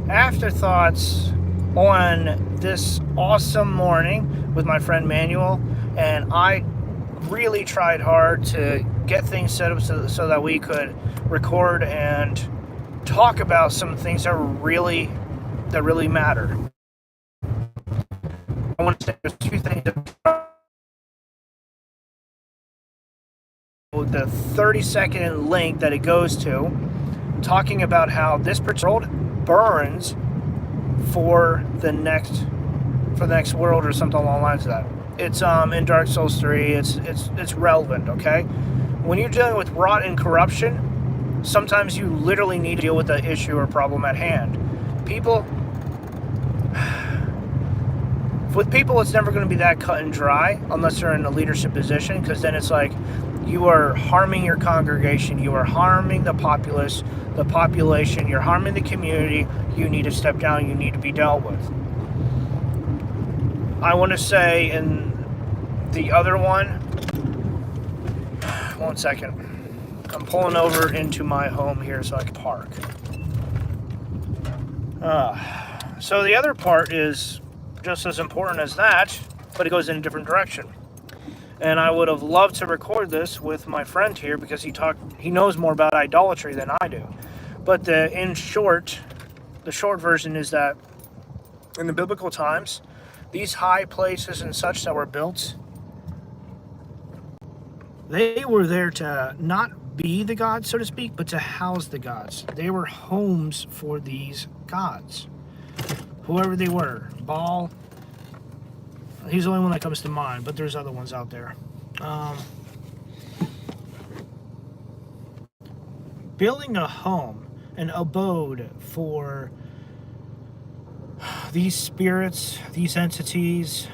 afterthoughts on this awesome morning with my friend Manuel, and I really tried hard to get things set up so that we could record and talk about some things that really matter. I want to say there's two things. The 30-second link that it goes to, talking about how this world burns for the next world or something along the lines of that. It's in Dark Souls 3. It's relevant. Okay, when you're dealing with rot and corruption, sometimes you literally need to deal with the issue or problem at hand. With people, it's never going to be that cut and dry unless they're in a leadership position, because then it's like you are harming your congregation, you are harming the population, you're harming the community. You need to step down, you need to be dealt with. I want to say in the other one second. I'm pulling over into my home here so I can park. So the other part is just as important as that, but it goes in a different direction. And I would have loved to record this with my friend here because he knows more about idolatry than I do. But the short version is that in the biblical times, these high places and such that were built, they were there to not be the gods, so to speak, but to house the gods. They were homes for these gods, whoever they were. Baal, he's the only one that comes to mind, but there's other ones out there. Building a home, an abode for these spirits, these entities,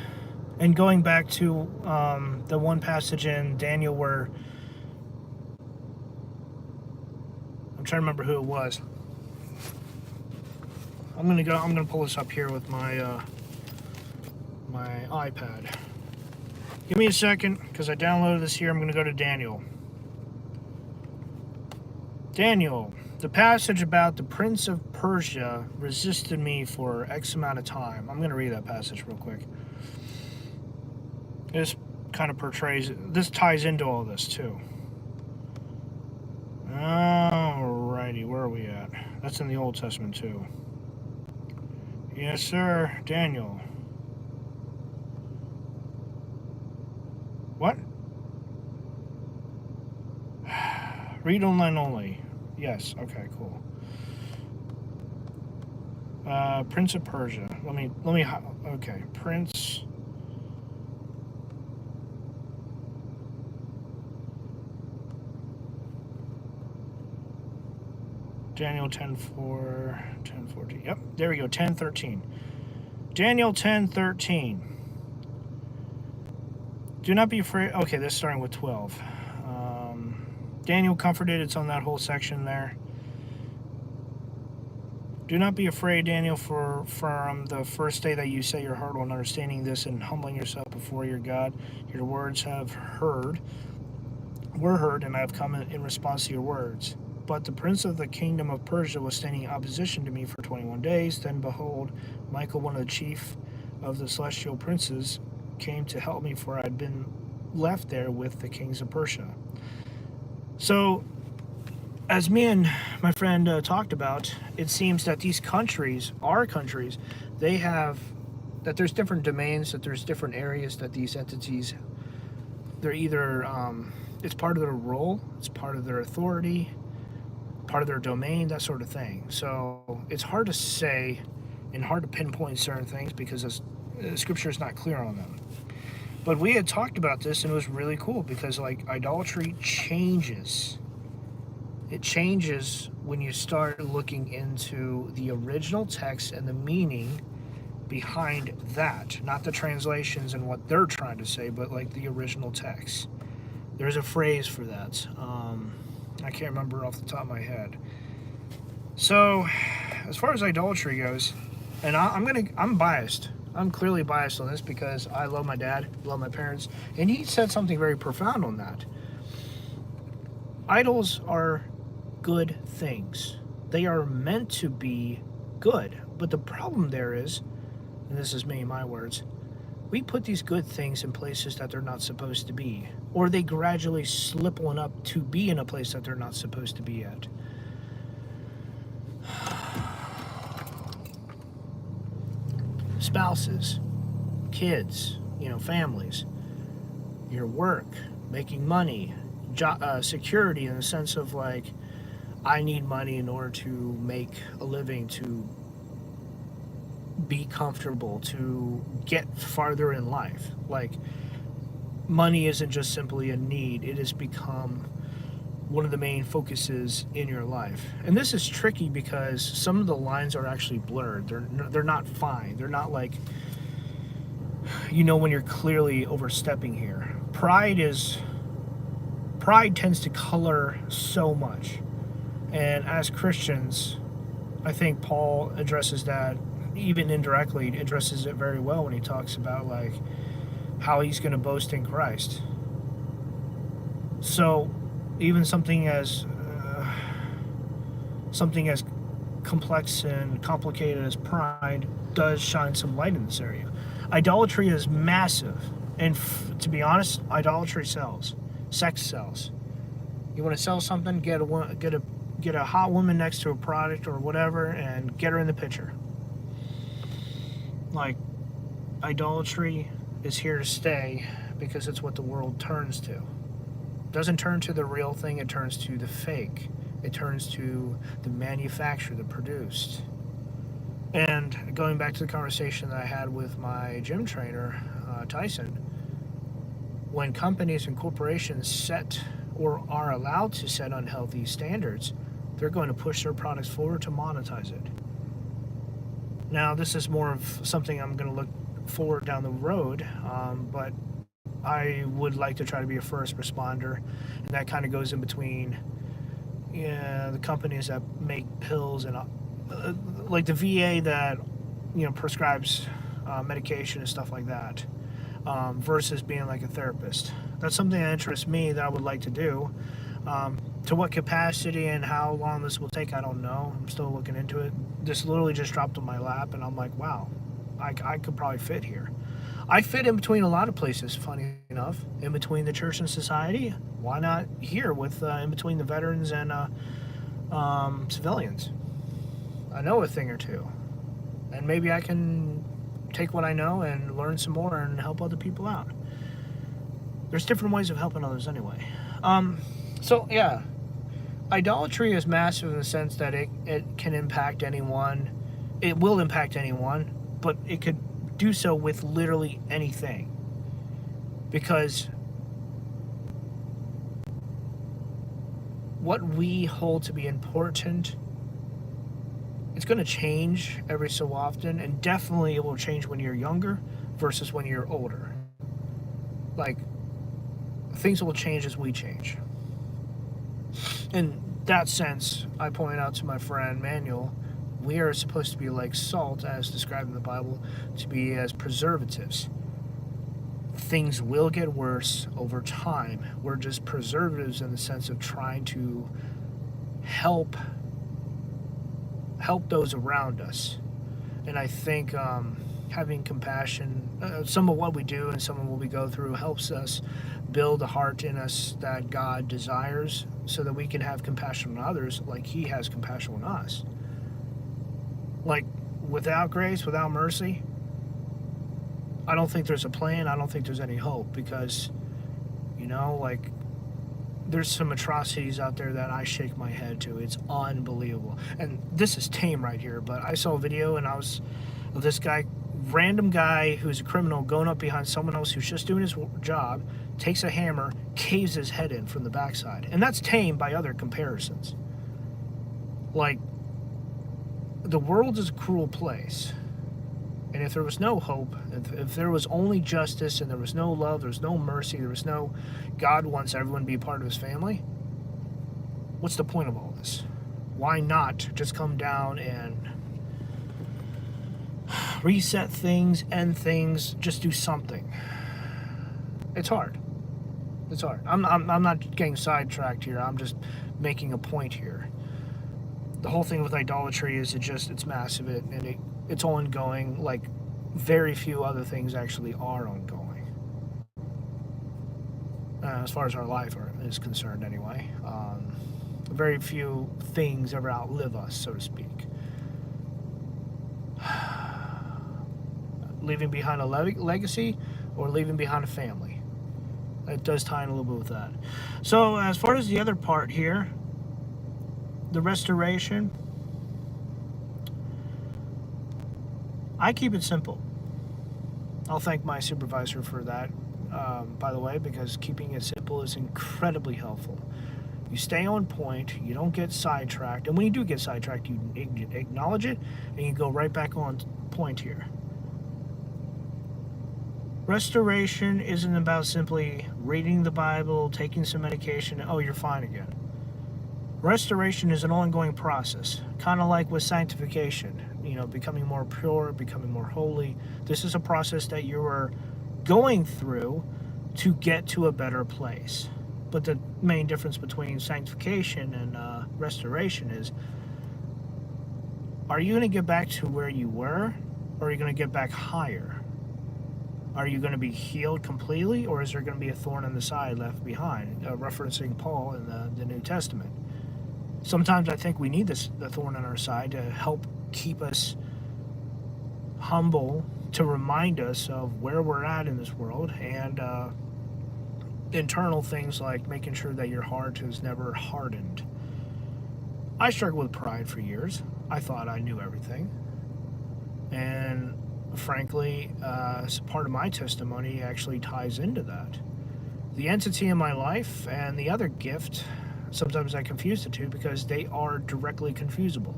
and going back to the one passage in Daniel where I'm trying to remember who it was. I'm gonna pull this up here with my my iPad. Give me a second, because I downloaded this here. I'm gonna go to Daniel. Daniel, the passage about the Prince of Persia resisted me for X amount of time. I'm gonna read that passage real quick. This kind of this ties into all this too. Alrighty, where are we at? That's in the Old Testament too. Yes, sir, Daniel. What? Read online only. Yes, okay, cool. Prince of Persia. Okay, Prince. Daniel 10:4, 10:14. Yep, there we go, 10:13. Daniel 10:13. Do not be afraid. Okay, this is starting with 12. Daniel comforted. It's on that whole section there. Do not be afraid, Daniel, from the first day that you set your heart on understanding this and humbling yourself before your God. Your words were heard, and I have come in response to your words. But the prince of the kingdom of Persia was standing in opposition to me for 21 days. Then behold, Michael, one of the chief of the celestial princes, came to help me, for I had been left there with the kings of Persia. So, as me and my friend talked about, it seems that these countries, our countries, that there's different domains, that there's different areas that these entities, they're either, it's part of their role, it's part of their authority, part of their domain, that sort of thing. So it's hard to say and hard to pinpoint certain things because scripture is not clear on them. But we had talked about this, and it was really cool because, like, idolatry changes. It changes when you start looking into the original text and the meaning behind that. Not the translations and what they're trying to say, but, like, the original text. There's a phrase for that. I can't remember off the top of my head. So, as far as idolatry goes, and I'm biased. I'm clearly biased on this because I love my dad, love my parents, and he said something very profound on that. Idols are good things. They are meant to be good. But the problem there is, and this is me, my words, we put these good things in places that they're not supposed to be, or they gradually slip one up to be in a place that they're not supposed to be at. Spouses, kids, families, your work, making money, security in the sense of like, I need money in order to make a living, to be comfortable, to get farther in life. Like, money isn't just simply a need, it has become one of the main focuses in your life. And this is tricky because some of the lines are actually blurred. They're not fine. They're not like, when you're clearly overstepping here. Pride tends to color so much. And as Christians, I think Paul addresses that, even indirectly addresses it very well when he talks about like how he's going to boast in Christ. So even something as complex and complicated as pride does shine some light in this area. Idolatry is massive, and to be honest, idolatry sells. Sex sells. You want to sell something, get a hot woman next to a product or whatever, and get her in the picture. Like, idolatry is here to stay because it's what the world turns to. It doesn't turn to the real thing, it turns to the fake. It turns to the manufacturer, the produced. And going back to the conversation that I had with my gym trainer, Tyson, when companies and corporations set or are allowed to set unhealthy standards, they're going to push their products forward to monetize it. Now, this is more of something I'm going to look forward down the road, but I would like to try to be a first responder, and that kind of goes in between the companies that make pills and like the VA that prescribes medication and stuff like that, versus being like a therapist. That's something that interests me that I would like to do. To what capacity and how long this will take, I don't know. I'm still looking into it. This literally just dropped on my lap, and I'm like, wow, I could probably fit here. I fit in between a lot of places, funny enough. In between the church and society. Why not here with in between the veterans and civilians? I know a thing or two. And maybe I can take what I know and learn some more and help other people out. There's different ways of helping others anyway. So, yeah. Idolatry is massive in the sense that it can impact anyone. It will impact anyone, but it could do so with literally anything. Because what we hold to be important, it's going to change every so often, and definitely it will change when you're younger versus when you're older. Like, things will change as we change. In that sense, I point out to my friend Manuel, we are supposed to be like salt, as described in the Bible, to be as preservatives. Things will get worse over time. We're just preservatives in the sense of trying to help those around us. And I think having compassion, some of what we do and some of what we go through helps us build a heart in us that God desires, so that we can have compassion on others like He has compassion on us. Like, without grace, without mercy, I don't think there's a plan. I don't think there's any hope, because, like, there's some atrocities out there that I shake my head to. It's unbelievable. And this is tame right here, but I saw a video and of this guy, random guy who's a criminal, going up behind someone else who's just doing his job, takes a hammer, caves his head in from the backside. And that's tame by other comparisons. Like, the world is a cruel place. And if there was no hope, if there was only justice and there was no love, there was no mercy, there was no God wants everyone to be a part of His family, what's the point of all this? Why not just come down and reset things, end things, just do something? It's hard. It's hard. I'm not getting sidetracked here. I'm just making a point here. the whole thing with idolatry is it's massive, and it's ongoing, like very few other things actually are ongoing, as far as our life is concerned anyway. Very few things ever outlive us, so to speak. Leaving behind a legacy or leaving behind a family. It does tie in a little bit with that. So as far as the other part here, the restoration, I keep it simple. I'll thank my supervisor for that, by the way, because keeping it simple is incredibly helpful. You stay on point, you don't get sidetracked, and when you do get sidetracked, you acknowledge it, and you go right back on point here. Restoration isn't about simply reading the Bible, taking some medication, and, oh, you're fine again. Restoration is an ongoing process, kind of like with sanctification, becoming more pure, becoming more holy. This is a process that you are going through to get to a better place. But the main difference between sanctification and restoration is, are you going to get back to where you were, or are you going to get back higher? Are you going to be healed completely, or is there going to be a thorn in the side left behind? Referencing Paul in the New Testament. Sometimes I think we need the thorn in our side to help keep us humble, to remind us of where we're at in this world, and internal things like making sure that your heart is never hardened. I struggled with pride for years. I thought I knew everything. And frankly, part of my testimony actually ties into that. The entity in my life and the other gift, sometimes I confuse the two because they are directly confusable.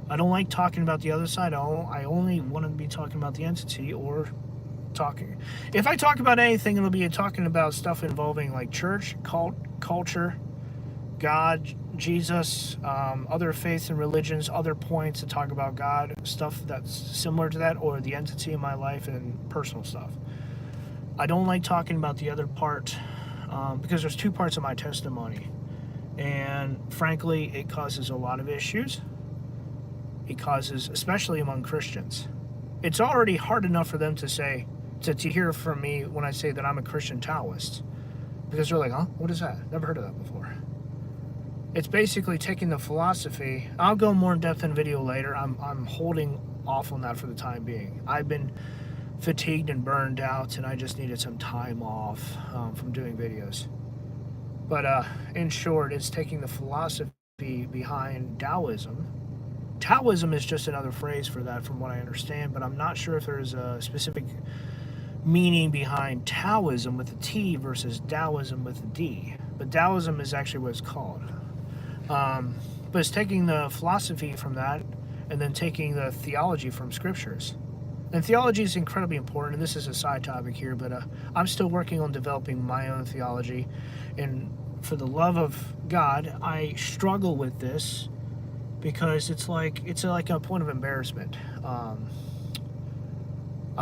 I don't like talking about the other side. I only want to be talking about the entity, or talking. If I talk about anything, it'll be talking about stuff involving like church, culture, God, Jesus, other faiths and religions, other points to talk about God, stuff that's similar to that, or the entity in my life and personal stuff. I don't like talking about the other part because there's two parts of my testimony, and frankly, it causes a lot of issues. It causes, especially among Christians, it's already hard enough for them to say, to hear from me when I say that I'm a Christian Taoist, because they're like, huh, what is that? Never heard of that before. It's basically taking the philosophy. I'll go more in depth in video later. I'm holding off on that for the time being. I've been fatigued and burned out, and I just needed some time off from doing videos. But in short, it's taking the philosophy behind Taoism. Taoism is just another phrase for that from what I understand, but I'm not sure if there's a specific meaning behind Taoism with a T versus Taoism with a D. But Taoism is actually what it's called. But it's taking the philosophy from that and then taking the theology from scriptures. And theology is incredibly important, and this is a side topic here, but I'm still working on developing my own theology. And for the love of God, I struggle with this because it's like a point of embarrassment. I'm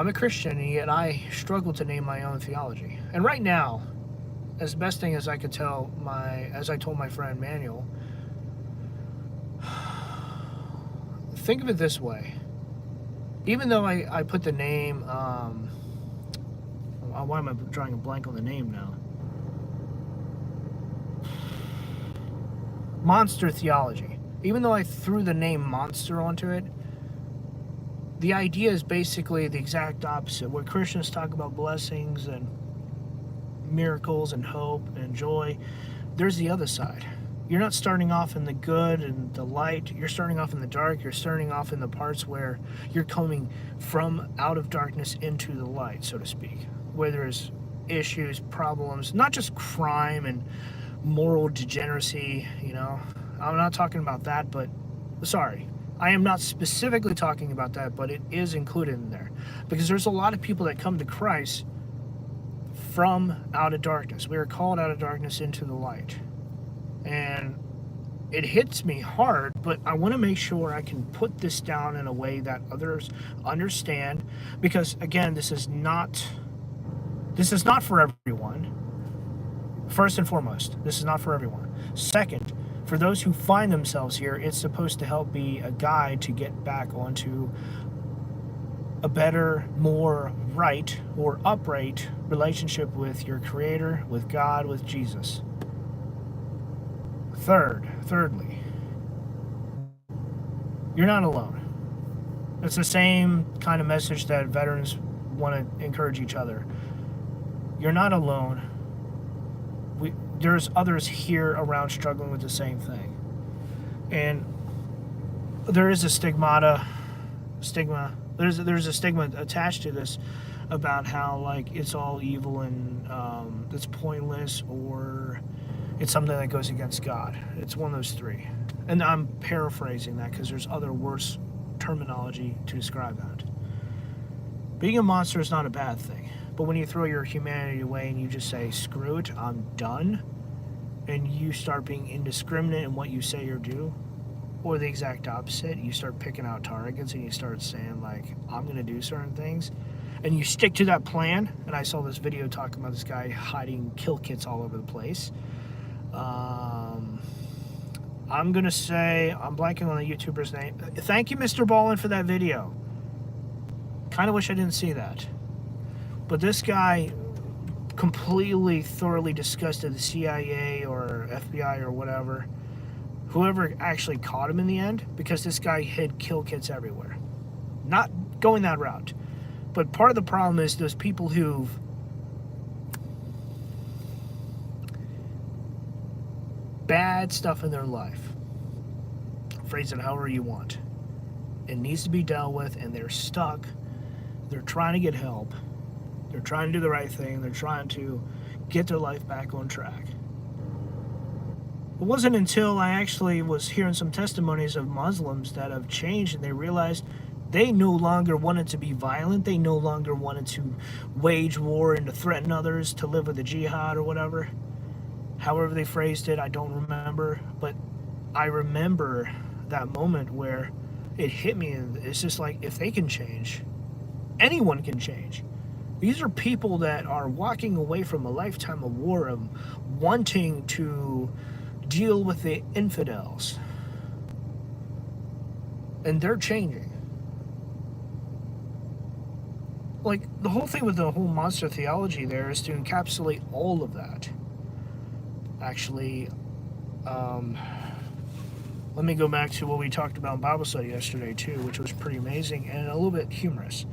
a Christian, and yet I struggle to name my own theology. And right now, as best thing as I could tell, as I told my friend Manuel, think of it this way. Even though I put the name, why am I drawing a blank on the name now? Monster theology. Even though I threw the name monster onto it, the idea is basically the exact opposite. Where Christians talk about blessings and miracles and hope and joy, there's the other side. You're not starting off in the good and the light. You're starting off in the dark. You're starting off in the parts where you're coming from out of darkness into the light, so to speak. Where there's issues, problems, not just crime and moral degeneracy, I'm not talking about that, but sorry. I am not specifically talking about that, but it is included in there. Because there's a lot of people that come to Christ from out of darkness. We are called out of darkness into the light. And it hits me hard, but I want to make sure I can put this down in a way that others understand. Because again, this is not for everyone. First and foremost, this is not for everyone. Second, For those who find themselves here, it's supposed to help be a guide to get back onto a better, more right or upright relationship with your Creator, with God, with Jesus. Thirdly, you're not alone. It's the same kind of message that veterans want to encourage each other. You're not alone. There's others here around struggling with the same thing. And there is a stigma. There's a stigma attached to this about how like it's all evil and it's pointless, or it's something that goes against God. It's one of those three. And I'm paraphrasing that because there's other worse terminology to describe that. Being a monster is not a bad thing. But when you throw your humanity away and you just say, screw it, I'm done, and you start being indiscriminate in what you say or do, or the exact opposite, you start picking out targets and you start saying, like, I'm going to do certain things, and you stick to that plan. And I saw this video talking about this guy hiding kill kits all over the place. I'm going to say, I'm blanking on the YouTuber's name. Thank you, Mr. Ballin, for that video. Kind of wish I didn't see that. But this guy completely, thoroughly disgusted the CIA or FBI or whatever, whoever actually caught him in the end, because this guy hid kill kits everywhere. Not going that route. But part of the problem is those people who've bad stuff in their life, phrase it however you want, it needs to be dealt with, and they're stuck. They're trying to get help. They're trying to do the right thing. They're trying to get their life back on track. It wasn't until I actually was hearing some testimonies of Muslims that have changed, and they realized they no longer wanted to be violent. They no longer wanted to wage war and to threaten others, to live with a jihad or whatever. However they phrased it, I don't remember. But I remember that moment where it hit me, and it's just like, if they can change, anyone can change. These are people that are walking away from a lifetime of war, of wanting to deal with the infidels. And they're changing. Like, the whole thing with the whole monster theology there is to encapsulate all of that. Actually, let me go back to what we talked about in Bible study yesterday too, which was pretty amazing and a little bit humorous.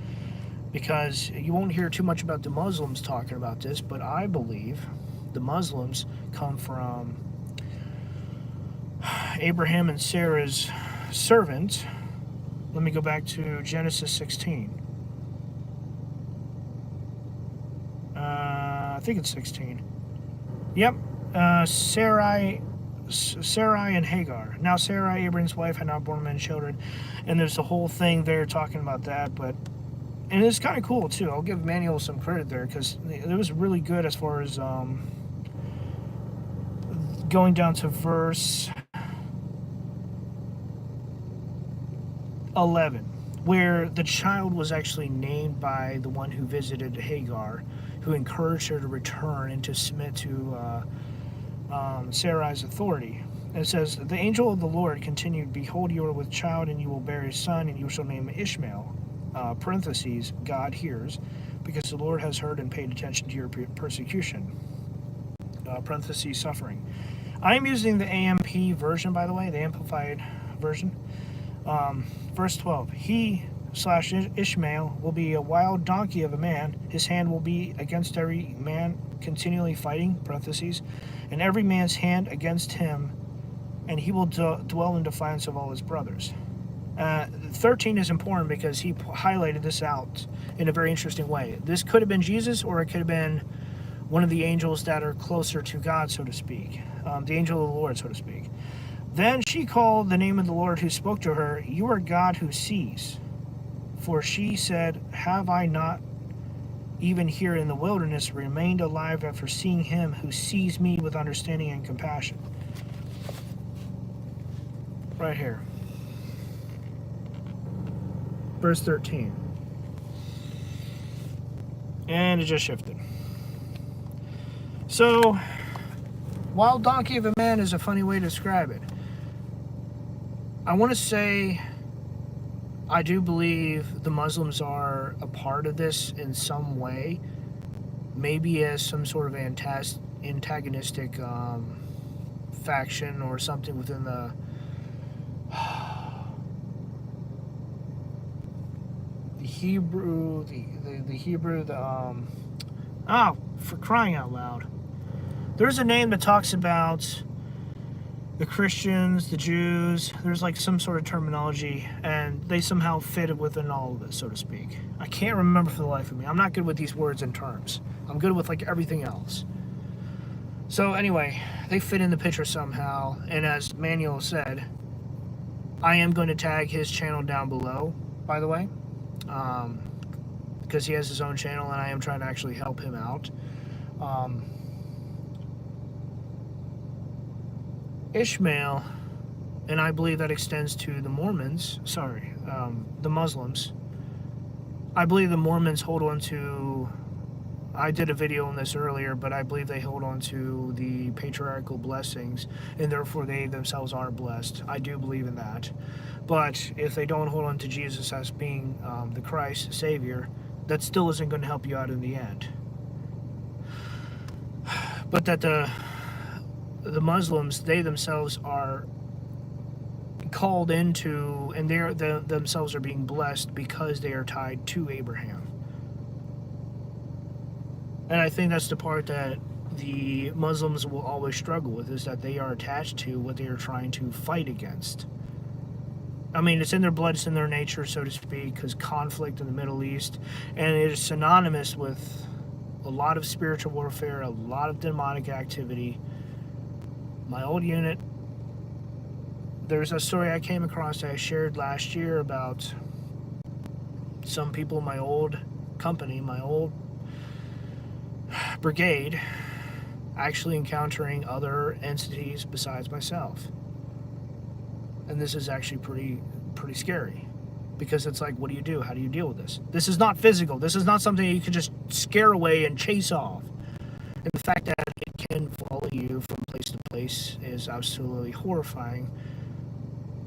Because you won't hear too much about the Muslims talking about this, but I believe the Muslims come from Abraham and Sarah's servant. Let me go back to Genesis 16. I think it's 16. Yep. Sarai and Hagar. Now Sarai, Abraham's wife, had not borne many children. And there's a whole thing there talking about that, but and it's kind of cool too. I'll give Manuel some credit there, because it was really good as far as going down to verse 11, where the child was actually named by the one who visited Hagar, who encouraged her to return and to submit to Sarai's authority. And it says, the angel of the Lord continued, behold, you are with child, and you will bear a son, and you shall name him Ishmael. Parentheses, God hears, because the Lord has heard and paid attention to your persecution. Parentheses, suffering. I'm using the AMP version, by the way, the Amplified version. Verse 12, he / Ishmael will be a wild donkey of a man. His hand will be against every man continually fighting, parentheses, and every man's hand against him, and he will dwell in defiance of all his brothers. 13 is important because he highlighted this out in a very interesting way. This could have been Jesus, or it could have been one of the angels that are closer to God, so to speak. The angel of the Lord, so to speak. Then she called the name of the Lord who spoke to her, you are God who sees. For she said, have I not even here in the wilderness remained alive after seeing him who sees me with understanding and compassion? Right here. Verse 13. And it just shifted. So, wild donkey of a man is a funny way to describe it. I want to say I do believe the Muslims are a part of this in some way, maybe as some sort of antagonistic faction or something within the Hebrew, for crying out loud. There's a name that talks about the Christians, the Jews. There's like some sort of terminology, and they somehow fit within all of this, so to speak. I can't remember for the life of me. I'm not good with these words and terms. I'm good with like everything else. So anyway, they fit in the picture somehow, and as Manuel said, I am going to tag his channel down below, by the way, because he has his own channel, and I am trying to actually help him out. Ishmael, and I believe that extends to the Mormons, the Muslims. I believe the Mormons hold on to, I did a video on this earlier, but I believe they hold on to the patriarchal blessings, and therefore they themselves are blessed. I do believe in that. But if they don't hold on to Jesus as being the Christ, Savior, that still isn't going to help you out in the end. But that the Muslims, they themselves are called into, and they themselves are being blessed because they are tied to Abraham. And I think that's the part that the Muslims will always struggle with, is that they are attached to what they are trying to fight against. I mean, it's in their blood, it's in their nature, so to speak, because conflict in the Middle East, and it is synonymous with a lot of spiritual warfare, a lot of demonic activity. My old unit, there's a story I came across that I shared last year about some people in my old company, my old brigade, actually encountering other entities besides myself. And this is actually pretty scary, because it's like, what do you do? How do you deal with this? This is not physical. This is not something you can just scare away and chase off. And the fact that it can follow you from place to place is absolutely horrifying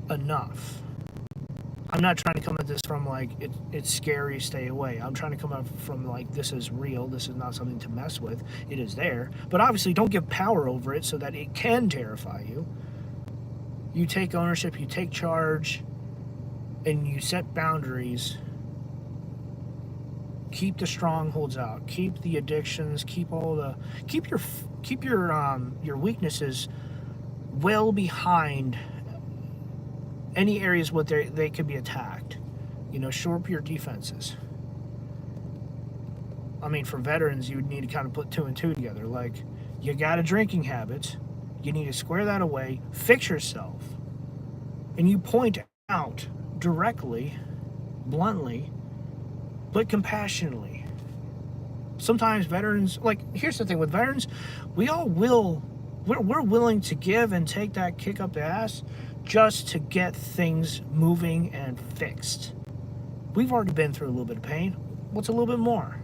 enough. I'm not trying to come at this from like, it's scary, stay away. I'm trying to come up from like, this is real, this is not something to mess with. It is there. But obviously don't give power over it so that it can terrify you. You take ownership, you take charge, and you set boundaries. Keep the strongholds out. Keep the addictions. Keep your weaknesses well behind any areas where they could be attacked. You know, shore up your defenses. I mean, for veterans, you would need to kind of put 2 and 2 together. Like, you got a drinking habit. You need to square that away. Fix yourself. And you point out directly, bluntly, but compassionately. Sometimes veterans, like, here's the thing with veterans, we're willing to give and take that kick up the ass just to get things moving and fixed. We've already been through a little bit of pain. What's a little bit more?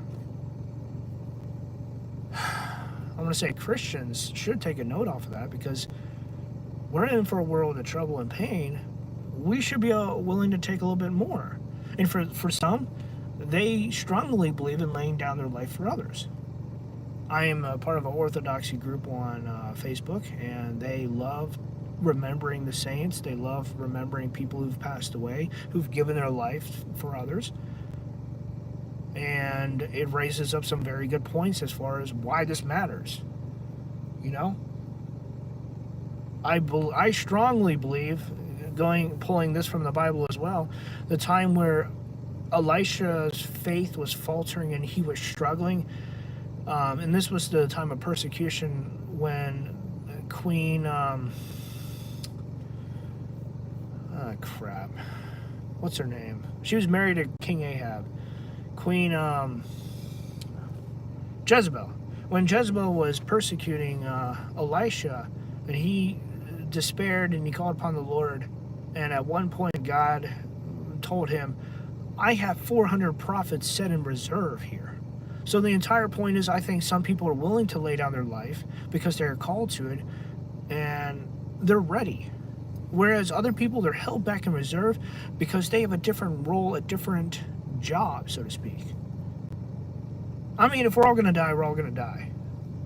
I'm going to say Christians should take a note off of that, because we're in for a world of trouble and pain. We should be willing to take a little bit more. And for some, they strongly believe in laying down their life for others. I am a part of an orthodoxy group on Facebook, and they love remembering the saints. They love remembering people who've passed away, who've given their life for others. And it raises up some very good points as far as why this matters. You know? I strongly believe, pulling this from the Bible as well, the time where Elisha's faith was faltering and he was struggling, and this was the time of persecution when Queen, what's her name? She was married to King Ahab. Queen Jezebel. When Jezebel was persecuting Elisha, and he despaired and he called upon the Lord, and at one point God told him, I have 400 prophets set in reserve here. So the entire point is, I think some people are willing to lay down their life because they're called to it, and they're ready. Whereas other people, they're held back in reserve because they have a different role, a different job, so to speak. I mean, if we're all going to die, we're all going to die.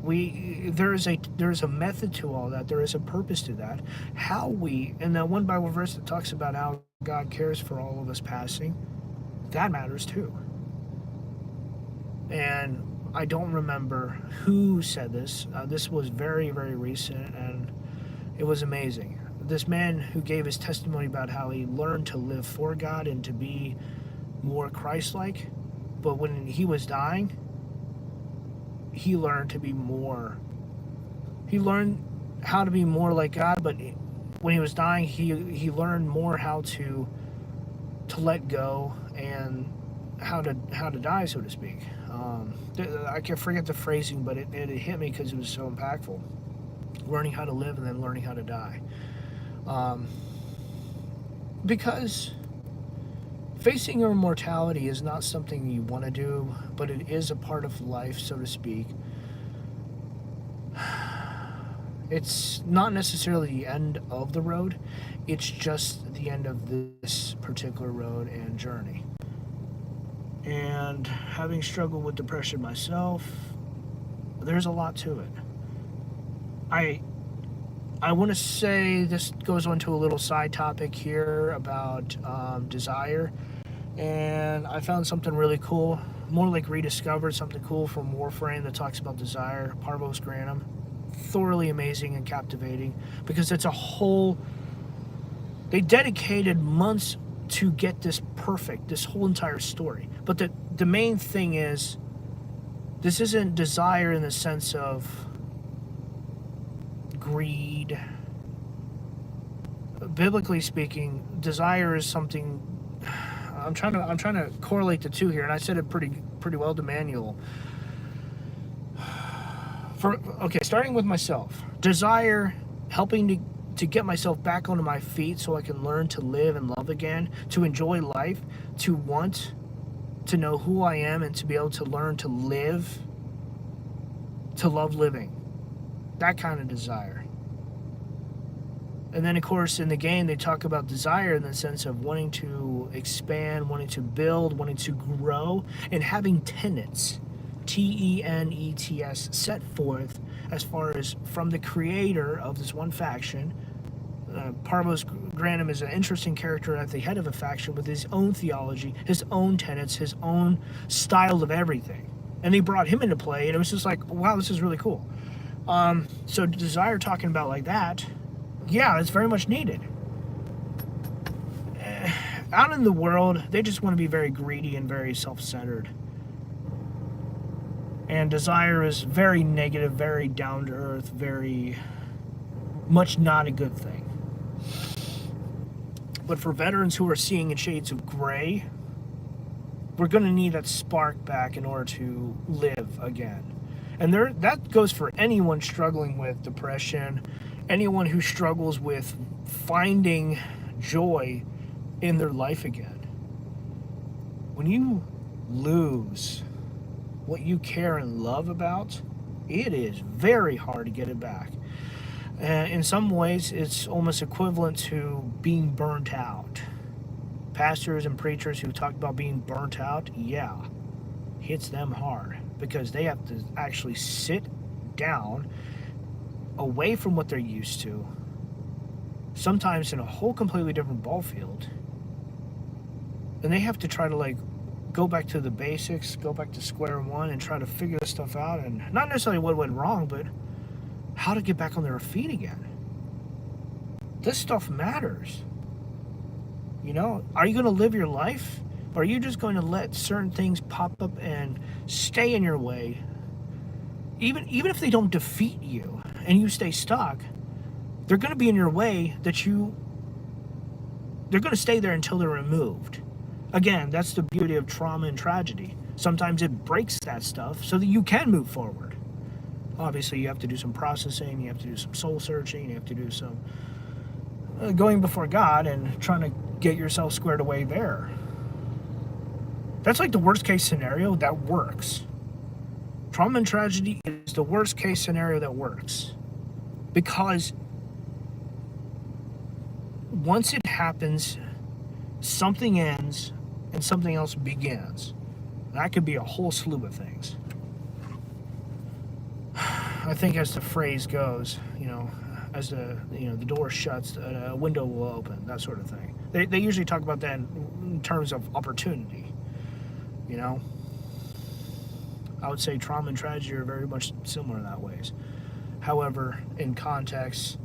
There's a method to all that. There is a purpose to that. And that one Bible verse that talks about how God cares for all of us passing, that matters too. And I don't remember who said this. This was very, very recent, and it was amazing. This man who gave his testimony about how he learned to live for God and to be more Christ-like, but when he was dying, he learned to be more. He learned how to be more like God, but when he was dying, he learned more how to let go and how to die, so to speak. I can forget the phrasing, but it hit me because it was so impactful. Learning how to live and then learning how to die. Because facing your mortality is not something you want to do, but it is a part of life, so to speak. It's not necessarily the end of the road, it's just the end of this particular road and journey. And having struggled with depression myself, there's a lot to it. I want to say this goes on to a little side topic here about desire. And I found something really cool, more like rediscovered something cool from Warframe that talks about desire, Parvos Granum. Thoroughly amazing and captivating because it's a whole. They dedicated months to get this perfect, this whole entire story. But the main thing is, this isn't desire in the sense of greed. Biblically speaking, desire is something. I'm trying to correlate the two here, and I said it pretty well to Manuel. Starting with myself, desire, helping to get myself back onto my feet so I can learn to live and love again, to enjoy life, to want to know who I am and to be able to learn to live, to love living. That kind of desire. And then, of course, in the game, they talk about desire in the sense of wanting to expand, wanting to build, wanting to grow, and having tenets, tenets, set forth as far as from the creator of this one faction. Parvos Granum is an interesting character at the head of a faction with his own theology, his own tenets, his own style of everything. And they brought him into play, and it was just like, wow, this is really cool. So desire talking about like that, yeah, it's very much needed. Out in the world, they just want to be very greedy and very self-centered. And desire is very negative, very down-to-earth, very much not a good thing. But for veterans who are seeing in shades of gray, we're going to need that spark back in order to live again. And that goes for anyone struggling with depression, anyone who struggles with finding joy in their life again. When you lose what you care and love about, it is very hard to get it back. In some ways, it's almost equivalent to being burnt out. Pastors and preachers who talk about being burnt out, yeah, hits them hard because they have to actually sit down away from what they're used to, sometimes in a whole completely different ball field, and they have to try to go back to the basics, go back to square one and try to figure this stuff out, and not necessarily what went wrong, but how to get back on their feet again. This stuff matters. You know, are you going to live your life? Or are you just going to let certain things pop up and stay in your way? Even if they don't defeat you and you stay stuck, they're going to be in your way they're going to stay there until they're removed. Again, that's the beauty of trauma and tragedy. Sometimes it breaks that stuff so that you can move forward. Obviously, you have to do some processing, you have to do some soul searching, you have to do some going before God and trying to get yourself squared away there. That's like the worst case scenario that works. Trauma and tragedy is the worst case scenario that works. Because once it happens, something ends and something else begins. That could be a whole slew of things. I think as the phrase goes, as the door shuts, a window will open, that sort of thing. They usually talk about that in terms of opportunity. I would say trauma and tragedy are very much similar in that ways. However, in context,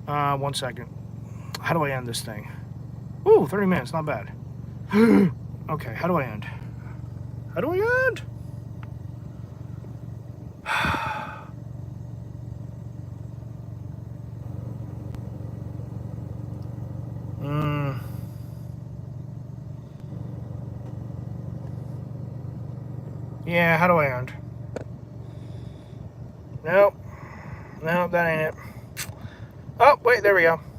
one second. How do I end this thing? Ooh, 30 minutes, not bad. Okay, how do I end? How do I end? Yeah, how do I end? Nope, that ain't it. Oh, wait, there we go.